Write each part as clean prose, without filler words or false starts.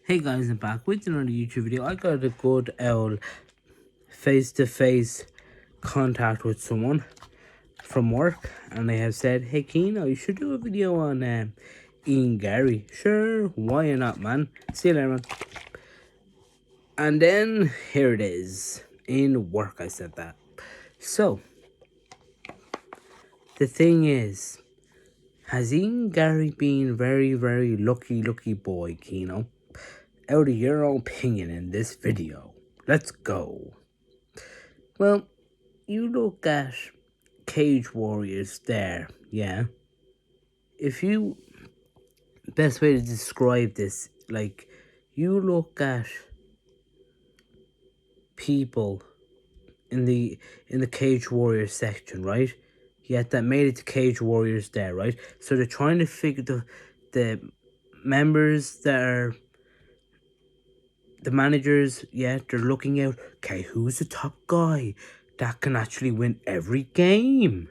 Hey guys, I'm back with another YouTube video. I got a good old face-to-face contact with someone from work, and they have said, "Hey Keno, you should do a video on Ian Garry." Sure, why not, man? See you later, man. And then here it is. In work, I said that. So the thing is, has Ian Garry been very lucky boy, Keno? Out of your own opinion in this video. Let's go. Well, you look at Cage Warriors there, yeah. If you, best way to describe this, like, you look at people in the Cage Warriors section, right? Yeah, that made it to Cage Warriors there, right? So they're trying to figure the members that are the managers, yeah, they're looking out, okay, who's the top guy that can actually win every game?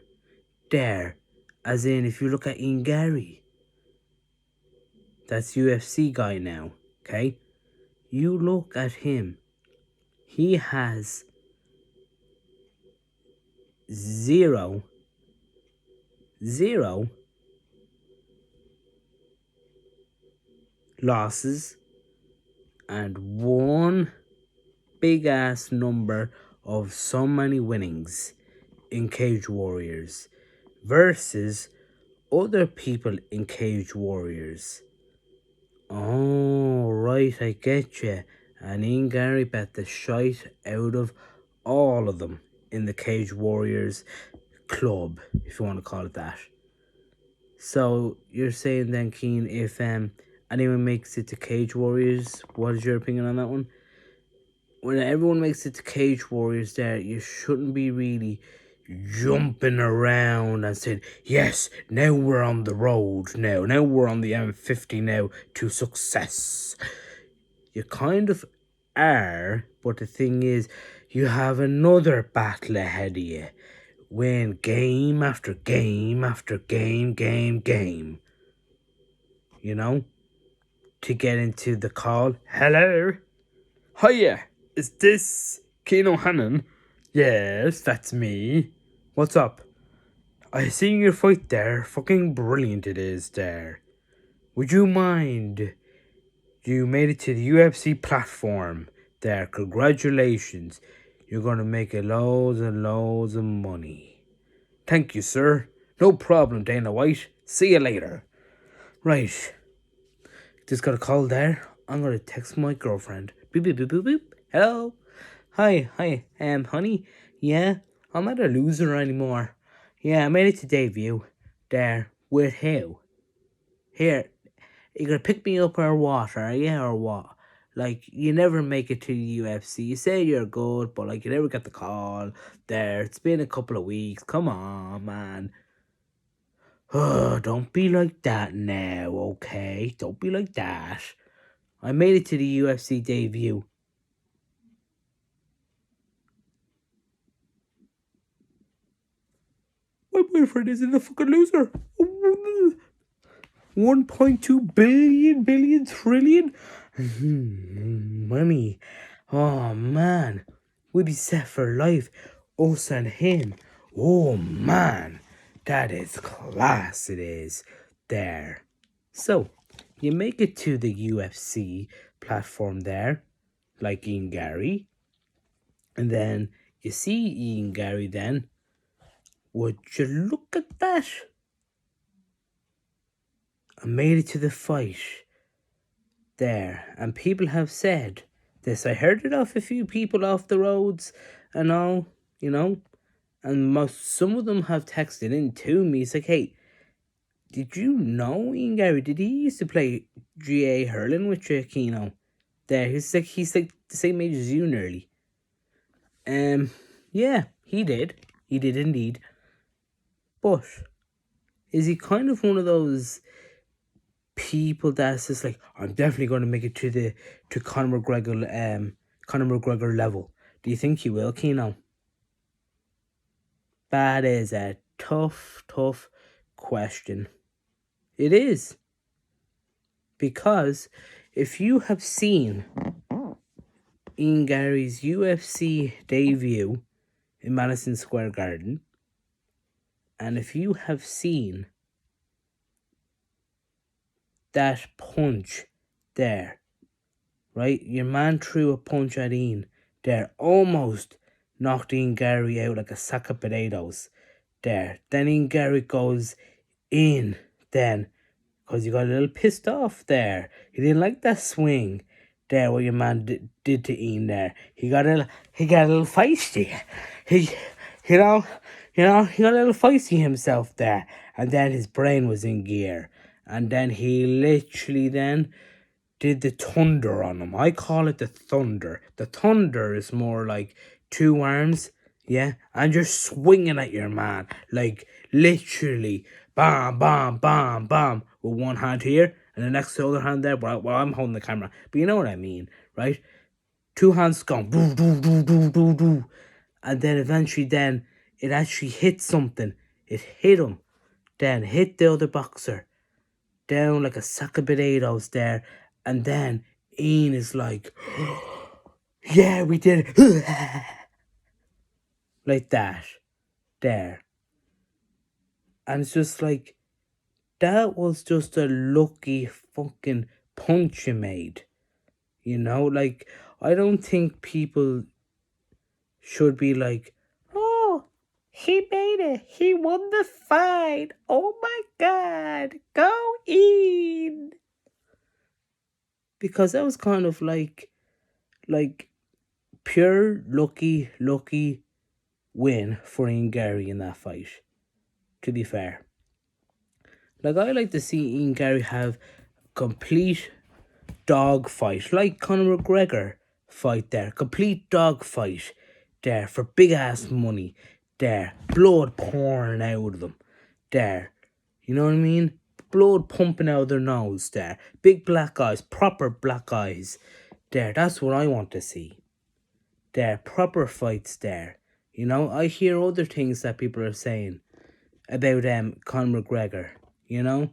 There. As in, if you look at Ian Garry, that's UFC guy now, okay? You look at him, he has zero losses and one big ass number of so many winnings in Cage Warriors versus other people in Cage Warriors. Oh, right, I get you. And Ian Garry bet the shite out of all of them in the Cage Warriors club, if you want to call it that. So you're saying then, Keen, if anyone makes it to Cage Warriors, what is your opinion on that one? When everyone makes it to Cage Warriors there, you shouldn't be really jumping around and saying, yes, now we're on the road now we're on the M50 now to success. You kind of are, but the thing is, you have another battle ahead of you. Win game after game after game. You know? To get into the call. Hello? Hiya, is this Keno Hannon? Yes, that's me. What's up? I seen your fight there. Fucking brilliant it is there. Would you mind? You made it to the UFC platform there. Congratulations. You're going to make loads and loads of money. Thank you, sir. No problem, Dana White. See you later. Right. Just got a call there. I'm going to text my girlfriend. Boop, boop, boop, boop, boop. Hello. Hi. Honey. Yeah, I'm not a loser anymore. Yeah, I made it to debut. There. With who? Here. You gonna pick me up or what? Are you or what? Like, you never make it to the UFC. You say you're good, but like you never get the call. There, it's been a couple of weeks. Come on, man. Oh, don't be like that now, okay? Don't be like that. I made it to the UFC debut. My boyfriend isn't a fucking loser. 1.2 billion trillion money. Oh man, we'd be set for life, us and him. Oh man, that is class, it is there. So you make it to the UFC platform there, like Ian Garry, and then you see Ian Garry. Then would you look at that? I made it to the fight there, and people have said this. I heard it off a few people off the roads and all, you know, and some of them have texted in to me. It's like, hey, did you know Ian Garry? Did he used to play GA hurling with you, Keno? There, he's like the same age as you, nearly. Yeah, he did indeed. But is he kind of one of those people that's just like, I'm definitely going to make it to Conor McGregor level? Do you think he will, Keno? That is a tough question. It is. Because if you have seen Ian Garry's UFC debut in Madison Square Garden, and if you have seen that punch there, right? Your man threw a punch at Ian there, almost knocked Ian Garry out like a sack of potatoes there. Then Ian Garry goes in then, because you got a little pissed off there. You didn't like that swing there, what your man did to Ian there. He got a little feisty. He, he got a little feisty himself there. And then his brain was in gear. And then he literally then did the thunder on him. I call it the thunder. The thunder is more like two arms, yeah, and you're swinging at your man, like literally, bam, bam, bam, bam, with one hand here and the next other hand there. Well, I'm holding the camera, but you know what I mean, right? Two hands going, doo, doo, doo, doo, doo, doo. And then eventually, then it actually hit something. It hit him, then hit the other boxer down like a sack of potatoes there, and then Ian is like, yeah, we did it. Like that there. And it's just like, that was just a lucky fucking punch you made. You know, like, I don't think people should be like, oh, he made it, he won the fight, oh my god, go Ian. Because that was kind of like pure lucky win for Ian Garry in that fight, to be fair. Like, I like to see Ian Garry have complete dog fight, like Conor McGregor fight there. Complete dog fight there for big ass money there. Blood pouring out of them there. You know what I mean? Blood pumping out of their nose there. Big black eyes, proper black eyes there. That's what I want to see. There, proper fights there. You know, I hear other things that people are saying about Conor McGregor, you know?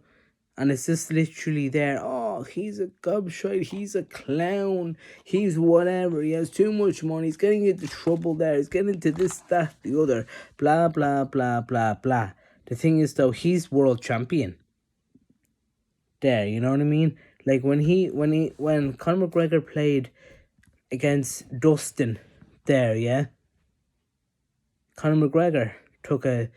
And it's just literally there, oh, he's a gobshite, he's a clown, he's whatever, he has too much money, he's getting into trouble there, he's getting into this, that, the other, blah, blah, blah, blah, blah. The thing is, though, he's world champion. There, you know what I mean? Like, when Conor McGregor played against Dustin there, yeah? Conor McGregor took a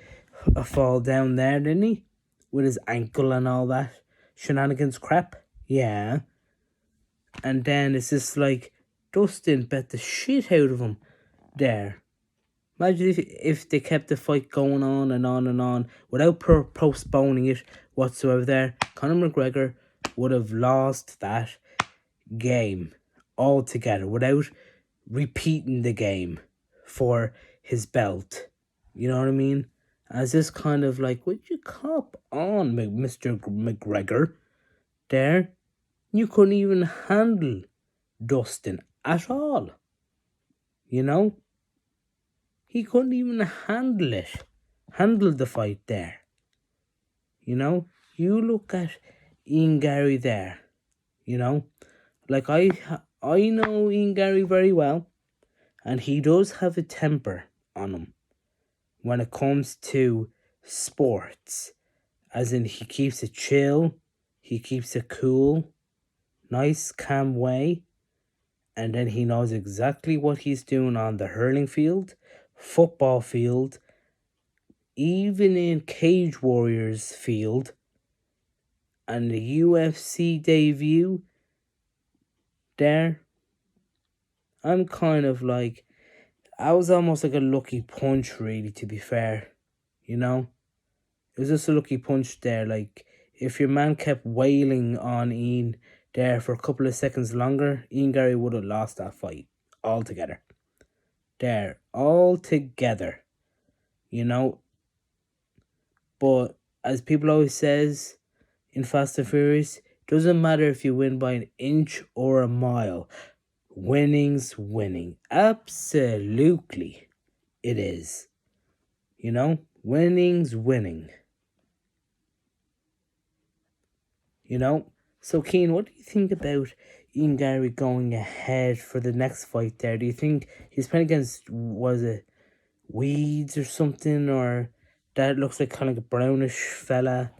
fall down there, didn't he? With his ankle and all that shenanigans crap. Yeah. And then it's just like, Dustin bet the shit out of him there. Imagine if they kept the fight going on and on and on without postponing it whatsoever there. Conor McGregor would have lost that game altogether without repeating the game for his belt. You know what I mean? As this kind of like, would you cop on, Mr. McGregor? There, you couldn't even handle Dustin at all. You know? He couldn't even handle the fight there. You know? You look at Ian Garry there, you know? Like, I know Ian Garry very well, and he does have a temper on him when it comes to sports. As in, he keeps it chill, he keeps it cool, nice, calm way, and then he knows exactly what he's doing on the hurling field, football field, even in Cage Warriors field, and the UFC debut there. I'm kind of like, I was almost like a lucky punch, really, to be fair. You know? It was just a lucky punch there. Like, if your man kept wailing on Ian there for a couple of seconds longer, Ian Garry would have lost that fight altogether. There, altogether. You know? But, as people always says in Fast and Furious, doesn't matter if you win by an inch or a mile. Winning's winning. Absolutely, it is. You know, winning's winning. You know, So, Keane, what do you think about Ian Garry going ahead for the next fight there? Do you think he's playing against, was it Weeds or something? Or that looks like kind of like a brownish fella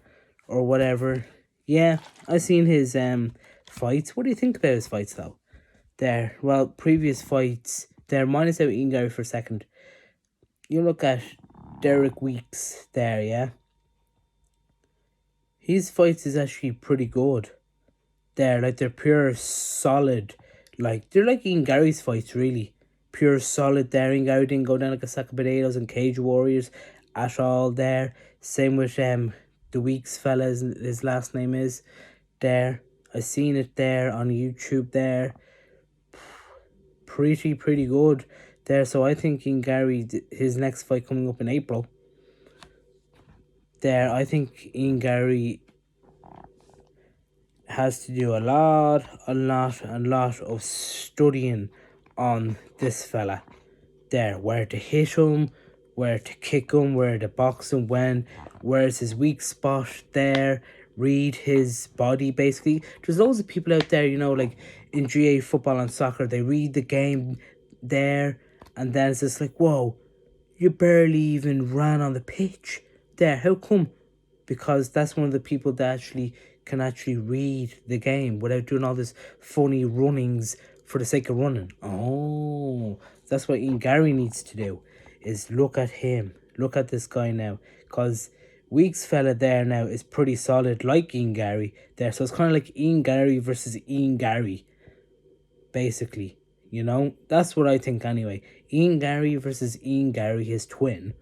or whatever? Yeah, I've seen his fights. What do you think about his fights, though? There, well, previous fights, there, minus out Ian Garry for a second. You look at Derek Weeks there, yeah? His fights is actually pretty good. Like they're pure solid. Like they're like Ian Garry's fights, really. Pure solid there. Ian Garry didn't go down like a sack of potatoes and Cage Warriors at all there. Same with the Weeks fella, his last name is there. I seen it there on YouTube there. Pretty good there. So I think Ian Garry, his next fight coming up in April. There, I think Ian Garry has to do a lot of studying on this fella. There, where to hit him, where to kick him, where to box him, where's his weak spot there, read his body basically. There's loads of people out there, like in GA football and soccer, they read the game there, and then it's just like, whoa, you barely even ran on the pitch. There, how come? Because that's one of the people that can actually read the game without doing all this funny runnings for the sake of running. Oh, that's what Ian Garry needs to do, is look at him. Look at this guy now. Because Weeks fella there now is pretty solid, like Ian Garry there. So it's kind of like Ian Garry versus Ian Garry, basically. That's what I think anyway. Ian Garry versus Ian Garry, his twin.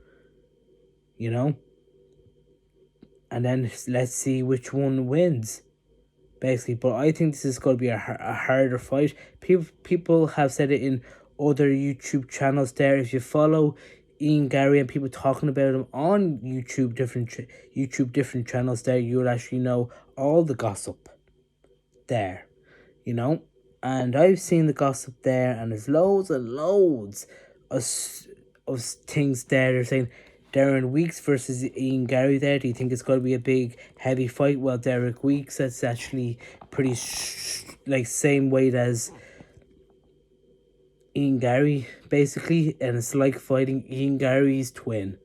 And then let's see which one wins, basically. But I think this is going to be a harder fight. People have said it in other YouTube channels there. If you follow Ian Garry and people talking about him on YouTube, different channels there, you'll actually know all the gossip there, And I've seen the gossip there, and there's loads and loads of things there. They're saying Darren Weeks versus Ian Garry there. Do you think it's going to be a big, heavy fight? Well, Derek Weeks, that's actually pretty, same weight as Ian Garry, basically. And it's like fighting Ian Garry's twin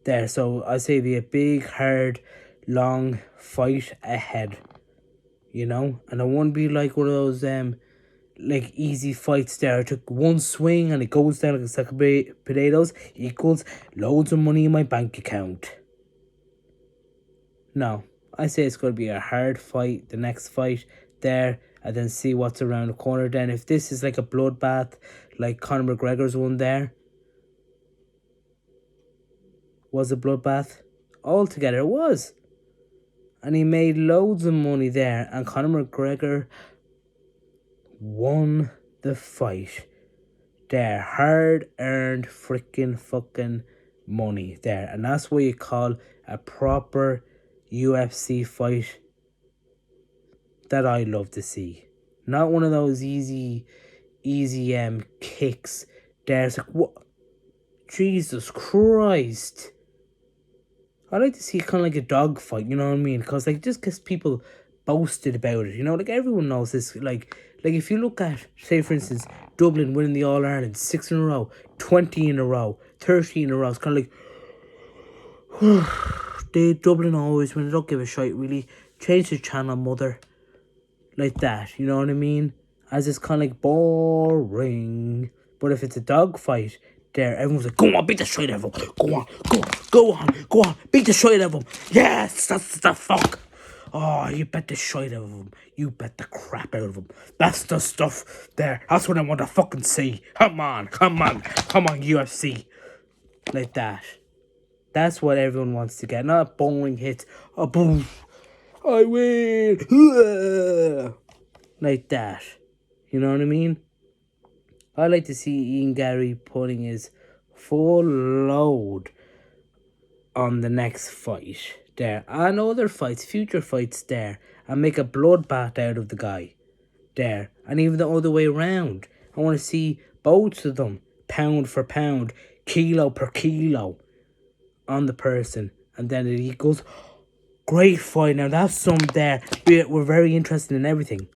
there. So I say it'll be a big, hard, long fight ahead. And it won't be like one of those, easy fights there. I took one swing and it goes down like a sack of potatoes equals loads of money in my bank account. No, I say it's going to be a hard fight, the next fight there, and then see what's around the corner then. If this is like a bloodbath, like Conor McGregor's one there, was a bloodbath, altogether it was. And he made loads of money there, and Conor McGregor won the fight there. Hard earned freaking fucking money there. And that's what you call a proper UFC fight that I love to see. Not one of those easy kicks there. It's like, what? Jesus Christ. I like to see kind of like a dog fight, you know what I mean? Because just gets people boasted about it, like everyone knows this. Like if you look at, say for instance, Dublin winning the All-Ireland 6 in a row, 20 in a row, 30 in a row, it's kind of like, Dublin always win, they don't give a shite really, change the channel, mother, like that, you know what I mean? As it's kind of like boring. But if it's a dog fight there, everyone's like, go on, beat the shit out of him, go on, beat the shit out of him, yes, that's the fuck. Oh, you bet the shit out of him. You bet the crap out of him. That's the stuff there. That's what I want to fucking see. Come on, UFC. Like that. That's what everyone wants to get. Not bowling hits. Oh, boom. I win. Like that. You know what I mean? I like to see Ian Garry putting his full load on the next fight there, and other fights, future fights there, and make a bloodbath out of the guy there, and even the other way around. I want to see both of them, pound for pound, kilo per kilo, on the person, and then it equals Great fight. Now that's some there. We're very interested in everything.